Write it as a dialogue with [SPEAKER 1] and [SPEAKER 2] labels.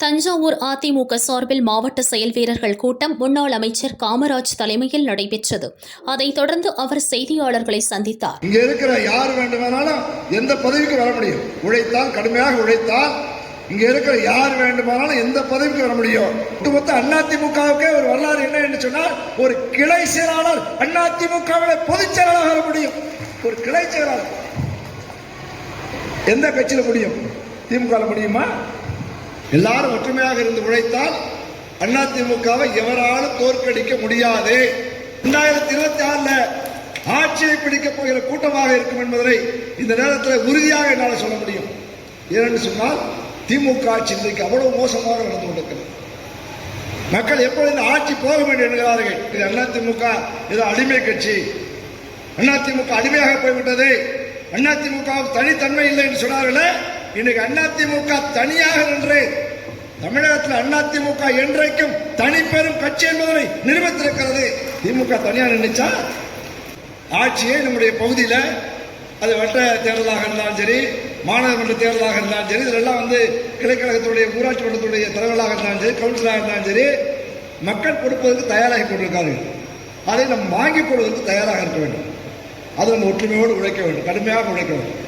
[SPEAKER 1] தஞ்சாவூர் அதிமுக சார்பில் மாவட்ட செயல் வீரர்கள் கூட்டம் முன்னாள் அமைச்சர் காமராஜ் தலைமையில் நடைபெற்றது. அதைத் தொடர்ந்து அவர் செய்தியாளர்களை சந்தித்தார்.
[SPEAKER 2] இங்க இருக்கிற யார் வேண்டுமானாலும் எந்த பதவிக்கு வர முடியும். உழைத்தால், கடுமையாக உழைத்தால் இங்க இருக்கிற யார் வேண்டுமானாலும் எந்த பதவிக்கு வர முடியும். ஒட்டுமொத்த அதிமுகவுக்கே ஒரு வரலாறு என்ன என்று சொன்னால், ஒரு கிளை செயலாளர் அதிமுகவிலே பொதுச் செயலாளர் வர முடியும். ஒரு கிளை செயலாளர் எந்த கட்சியில முடியும்? திமுக முடியுமா? எல்லாரும் ஒற்றுமையாக இருந்து உழைத்தால் அதிமுகவை எவராலும் தோற்கடிக்க முடியாது. 2026 ஆட்சியை பிடிக்கப் போகிற கூட்டமாக இருக்கும் என்பதை இந்த நேரத்தில் உறுதியாக என்னால் சொல்ல முடியும். ஏனென்று சொன்னால், திமுக ஆட்சி இன்றைக்கு அவ்வளவு மோசமாக நடந்து கொண்டிருக்கிறது. மக்கள் எப்பொழுது இந்த ஆட்சி போக வேண்டும் என்கிறார்கள். இது அதிமுக இது அடிமை கட்சி, அதிமுக அடிமையாக போய்விட்டது, அதிமுக தனித்தன்மை இல்லை என்று சொன்னார்களே. இன்னைக்கு அதிமுக தனியாக நின்று தமிழகத்தில் அதிமுக என்றைக்கும் தனிப்பெரும் கட்சி என்பதை நிரூபித்திருக்கிறது. திமுக தனியாக நினைச்சா ஆட்சியை நம்முடைய பகுதியில், அது வட்ட தேர்தலாக இருந்தாலும் சரி, மாநகரமன்ற தேர்தலாக இருந்தாலும் சரி, இதெல்லாம் கிளைக்கழகத்துடைய ஊராட்சி மன்றத்துடைய தலைவர்களாக இருந்தாலும் சரி, கவுன்சிலராக இருந்தாலும் சரி, மக்கள் கொடுப்பதற்கு தயாராகி கொண்டிருக்கார்கள். அதை நாம் வாங்கிக் கொள்வதற்கு தயாராக இருக்க வேண்டும். அது நம்ம ஒற்றுமையோடு உழைக்க வேண்டும், கடுமையாக உழைக்க வேண்டும்.